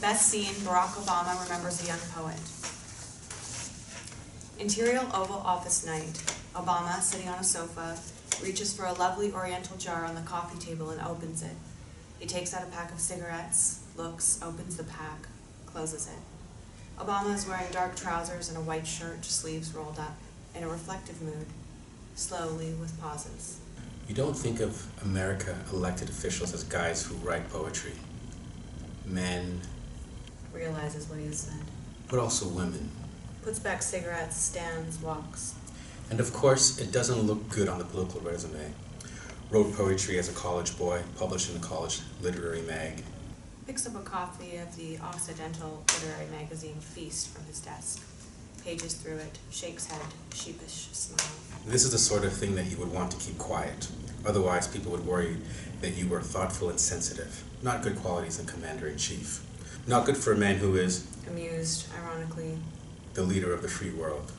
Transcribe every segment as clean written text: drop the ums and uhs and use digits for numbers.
Best scene, Barack Obama remembers a young poet. Interior Oval Office night. Obama, sitting on a sofa, reaches for a lovely oriental jar on the coffee table and opens it. He takes out a pack of cigarettes, looks, opens the pack, closes it. Obama is wearing dark trousers and a white shirt, sleeves rolled up, in a reflective mood, slowly with pauses. You don't think of America elected officials as guys who write poetry. Men. Realizes what he has said. But also women. Puts back cigarettes, stands, walks. And of course, it doesn't look good on the political resume. Wrote poetry as a college boy, published in a college literary mag. Picks up a copy of the Occidental literary magazine Feast from his desk. Pages through it, shakes head, sheepish smile. This is the sort of thing that you would want to keep quiet. Otherwise, people would worry that you were thoughtful and sensitive. Not good qualities in commander-in-chief. Not good for a man who is, amused, ironically, the leader of the free world.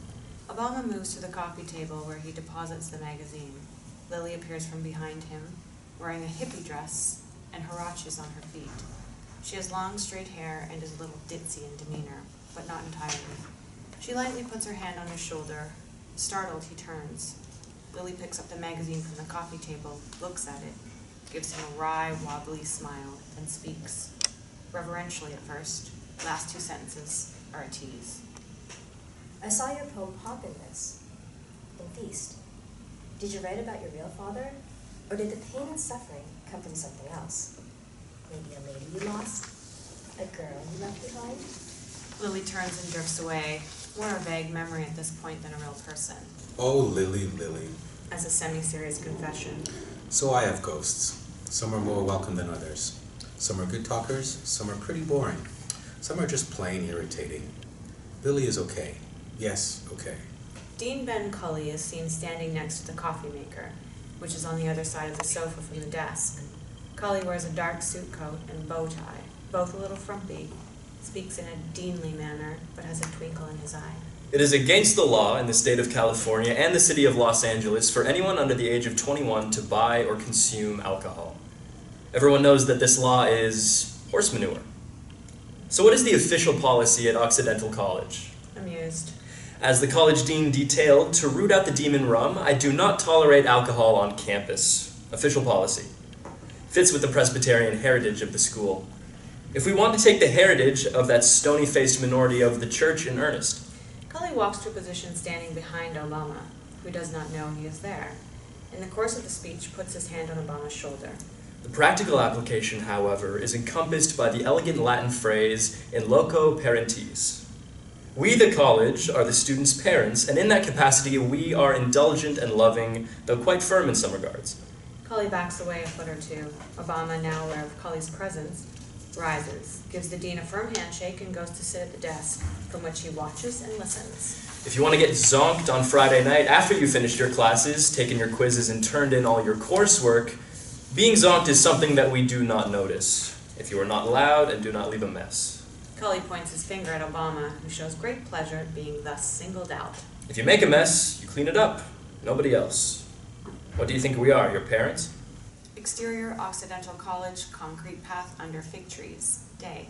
Obama moves to the coffee table where he deposits the magazine. Lily appears from behind him, wearing a hippie dress and huaraches on her feet. She has long, straight hair and is a little ditzy in demeanor, but not entirely. She lightly puts her hand on his shoulder. Startled, he turns. Lily picks up the magazine from the coffee table, looks at it, gives him a wry, wobbly smile, and speaks. Reverentially at first. Last two sentences are a tease. I saw your poem pop in this, in Feast. Did you write about your real father? Or did the pain and suffering come from something else? Maybe a lady you lost? A girl you left behind? Lily turns and drifts away, more a vague memory at this point than a real person. Oh, Lily, Lily. As a semi-serious confession. So I have ghosts. Some are more welcome than others. Some are good talkers, some are pretty boring. Some are just plain irritating. Lily is okay. Yes, okay. Dean Ben Culley is seen standing next to the coffee maker, which is on the other side of the sofa from the desk. Culley wears a dark suit coat and bow tie, both a little frumpy, speaks in a deanly manner, but has a twinkle in his eye. It is against the law in the state of California and the city of Los Angeles for anyone under the age of 21 to buy or consume alcohol. Everyone knows that this law is horse manure. So what is the official policy at Occidental College? Amused. As the college dean detailed, to root out the demon rum, I do not tolerate alcohol on campus. Official policy. Fits with the Presbyterian heritage of the school. If we want to take the heritage of that stony-faced minority of the church in earnest. Culley walks to a position standing behind Obama, who does not know he is there. In the course of the speech, puts his hand on Obama's shoulder. The practical application, however, is encompassed by the elegant Latin phrase in loco parentis. We, the college, are the students' parents, and in that capacity we are indulgent and loving, though quite firm in some regards. Culley backs away a foot or two. Obama, now aware of Culley's presence, rises, gives the dean a firm handshake, and goes to sit at the desk, from which he watches and listens. If you want to get zonked on Friday night after you finished your classes, taken your quizzes, and turned in all your coursework, being zonked is something that we do not notice, if you are not loud and do not leave a mess. Culley points his finger at Obama, who shows great pleasure at being thus singled out. If you make a mess, you clean it up. Nobody else. What do you think we are, your parents? Exterior Occidental College, concrete path under fig trees. Day.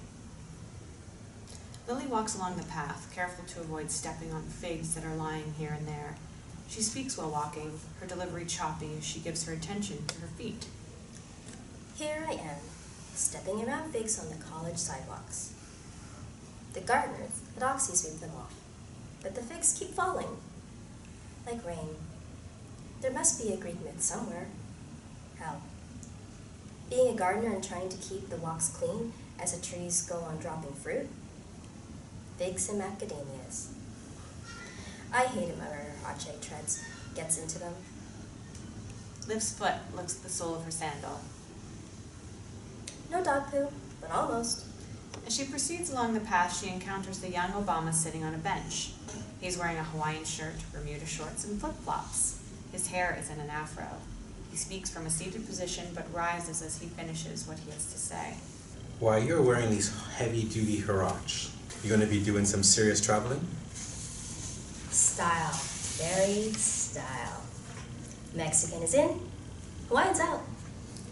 Lily walks along the path, careful to avoid stepping on figs that are lying here and there. She speaks while walking, her delivery choppy as she gives her attention to her feet. Here I am, stepping around figs on the college sidewalks. The gardeners at Oxy sweep them off, but the figs keep falling, like rain. There must be a Greek myth somewhere. Hell, being a gardener and trying to keep the walks clean as the trees go on dropping fruit. Figs and macadamias. I hate it when her hot shake treads gets into them. Lifts foot, looks at the sole of her sandal. No dog poo, but almost. As she proceeds along the path, she encounters the young Obama sitting on a bench. He's wearing a Hawaiian shirt, Bermuda shorts, and flip-flops. His hair is in an afro. He speaks from a seated position, but rises as he finishes what he has to say. Why, you're wearing these heavy-duty huaraches. You gonna be doing some serious traveling? Style. Very style. Mexican is in, Hawaiian's out.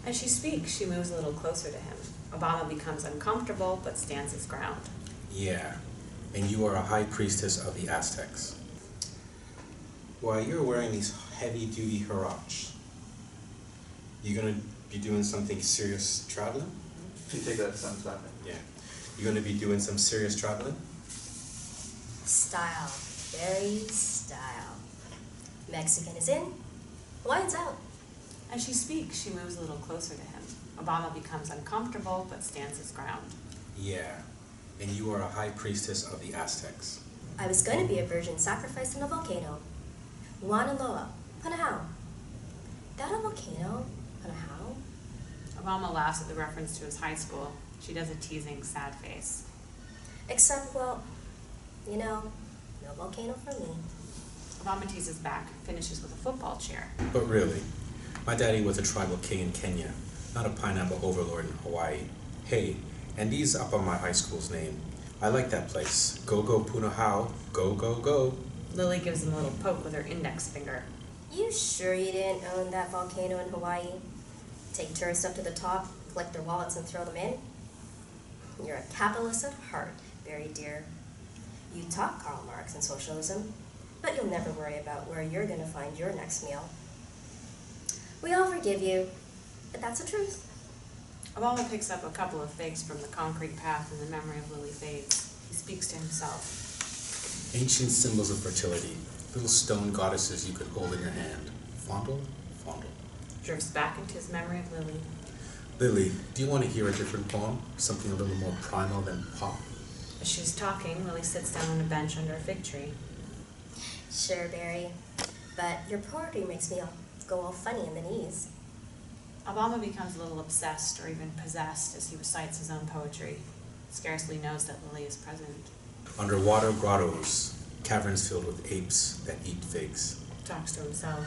As she speaks, she moves a little closer to him. Obama becomes uncomfortable but stands his ground. Yeah, and you are a high priestess of the Aztecs. Why, you're wearing these heavy-duty huaraches. You gonna be doing something serious traveling? Can you take that sentence back? Yeah. You gonna be doing some serious traveling? Style. Very style. Mexican is in, Hawaiian's out. As she speaks, she moves a little closer to him. Obama becomes uncomfortable but stands his ground. Yeah, and you are a high priestess of the Aztecs. I was going to be a virgin sacrificed in a volcano. Mauna Loa, Punahou. That a volcano? Punahou? Obama laughs at the reference to his high school. She does a teasing, sad face. Except, well, you know, no volcano for me. Obama teases back, finishes with a football chair. But really, my daddy was a tribal king in Kenya, not a pineapple overlord in Hawaii. Hey, and he's up on my high school's name. I like that place. Go, go, Punahou. Go, go, go. Lily gives him a little poke with her index finger. You sure you didn't own that volcano in Hawaii? Take tourists up to the top, collect their wallets and throw them in? You're a capitalist at heart, very dear. You talk Karl Marx and socialism, but you'll never worry about where you're going to find your next meal. We all forgive you, but that's the truth. Obama picks up a couple of figs from the concrete path and the memory of Lily fades. He speaks to himself. Ancient symbols of fertility, little stone goddesses you could hold in your hand. Fondle, fondle. Drifts back into his memory of Lily. Lily, do you want to hear a different poem? Something a little more primal than pop? As she's talking, Lily sits down on a bench under a fig tree. Sure, Barry, but your poetry makes me go all funny in the knees. Obama becomes a little obsessed or even possessed as he recites his own poetry. Scarcely knows that Lily is present. Underwater grottos, caverns filled with apes that eat figs. Talks to himself.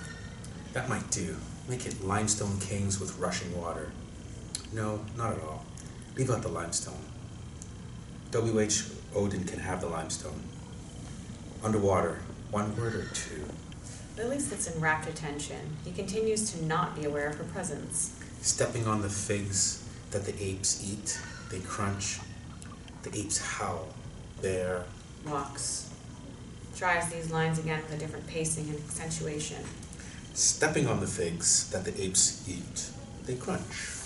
That might do. Make it limestone caves with rushing water. No, not at all. Leave out the limestone. W.H. Odin can have the limestone. Underwater, one word or two. Lily sits in rapt attention. He continues to not be aware of her presence. Stepping on the figs that the apes eat, they crunch. The apes howl. Bear. Walks. Tries these lines again with a different pacing and accentuation. Stepping on the figs that the apes eat, they crunch.